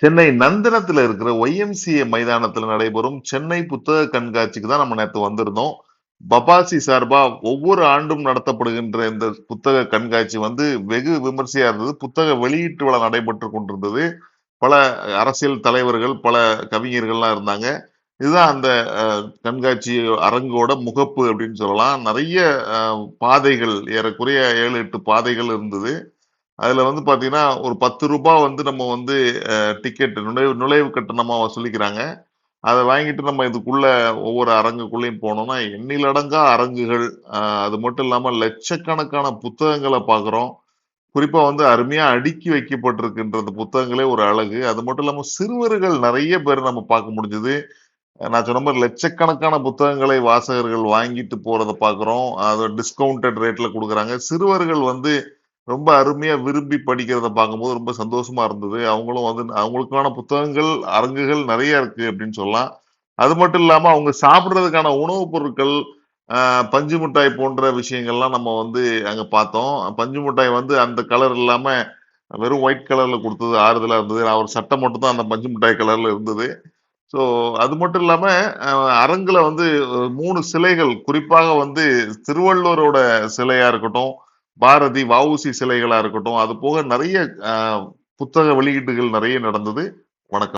சென்னை நந்தனத்துல இருக்கிற ஒய்எம்சிஏ மைதானத்துல நடைபெறும் சென்னை புத்தக கண்காட்சிக்கு தான் நம்ம நேத்து வந்திருந்தோம். பபாசி சார்பா ஒவ்வொரு ஆண்டும் நடத்தப்படுகின்ற இந்த புத்தக கண்காட்சி வந்து வெகு விமர்சையா இருந்தது. புத்தக வெளியீட்டு விழா நடைபெற்றுக் கொண்டிருந்தது. பல அரசியல் தலைவர்கள், பல கவிஞர்கள்லாம் இருந்தாங்க. இதுதான் அந்த கண்காட்சி அரங்கோட முகப்பு அப்படின்னு சொல்லலாம். நெறைய அ பாதைகள் ஏறக்குறைய 7, 8 பாதைகள் இருந்தது. அதுல வந்து பாத்தீங்கன்னா, ஒரு ரூ. 10 வந்து நம்ம வந்து டிக்கெட் நுழைவு கட்டணமா வசூலிக்கிறாங்க. அத வாங்கிட்டு நம்ம இதுக்குள்ள ஒவ்வொரு அரங்குக்குள்ளயும் போனோம்னா, எண்ணிலடங்கா அரங்குகள், அ அது மட்டும் இல்லாம லட்சக்கணக்கான புத்தகங்கள பார்க்குறோம். குறிப்பா வந்து அருமையா அடுக்கி வைக்கப்பட்டிருக்கின்ற அந்த புத்தகங்களே ஒரு அழகு. அது மட்டும் இல்லாம சிறுவர்கள் நெறைய பேர் நம்ம பார்க்க முடிஞ்சது. நான் சொன்ன மாரி லட்சக்கணக்கான புத்தகங்களை வாசகர்கள் வாங்கிட்டு போறத பார்க்குறோம். அத டிஸ்கவுண்டட் ரேட்ல குடுக்குறாங்க. சிறுவர்கள் வந்து ரொம்ப அருமையா விரும்பி படிக்கிறத பார்க்கும்போது ரொம்ப சந்தோஷமா இருந்தது. அவங்களும் வந்து அவங்களுக்கான புத்தகங்கள், அரங்குகள் நெறைய இருக்கு அப்படின்னு சொல்லலாம். அது மட்டும் இல்லாம அவங்க சாப்பிடுறதுக்கான உணவுப் பொருட்கள், அ பஞ்சு மிட்டாய் போன்ற விஷயங்கள்லாம் நம்ம வந்து அங்க பார்த்தோம். பஞ்சு மிட்டாய் வந்து அந்த கலர் இல்லாம வெறும் ஒயிட் கலர்ல குடுத்தது ஆறுதலா இருந்தது. நான் ஒரு சட்டை மட்டும் தான் அந்த பஞ்சு மிட்டாய் கலர்ல இருந்தது. ஸோ, அது மட்டும் இல்லாம, அ அரங்குல வந்து 3 சிலைகள் குறிப்பாக வந்து திருவள்ளுவரோட சிலையா இருக்கட்டும், பாரதி, வ.உ.சி சிலைகளா இருக்கட்டும், அது போக நெறைய அ புத்தக வெளியீட்டுகள் நெறைய நடந்தது. வணக்கம்.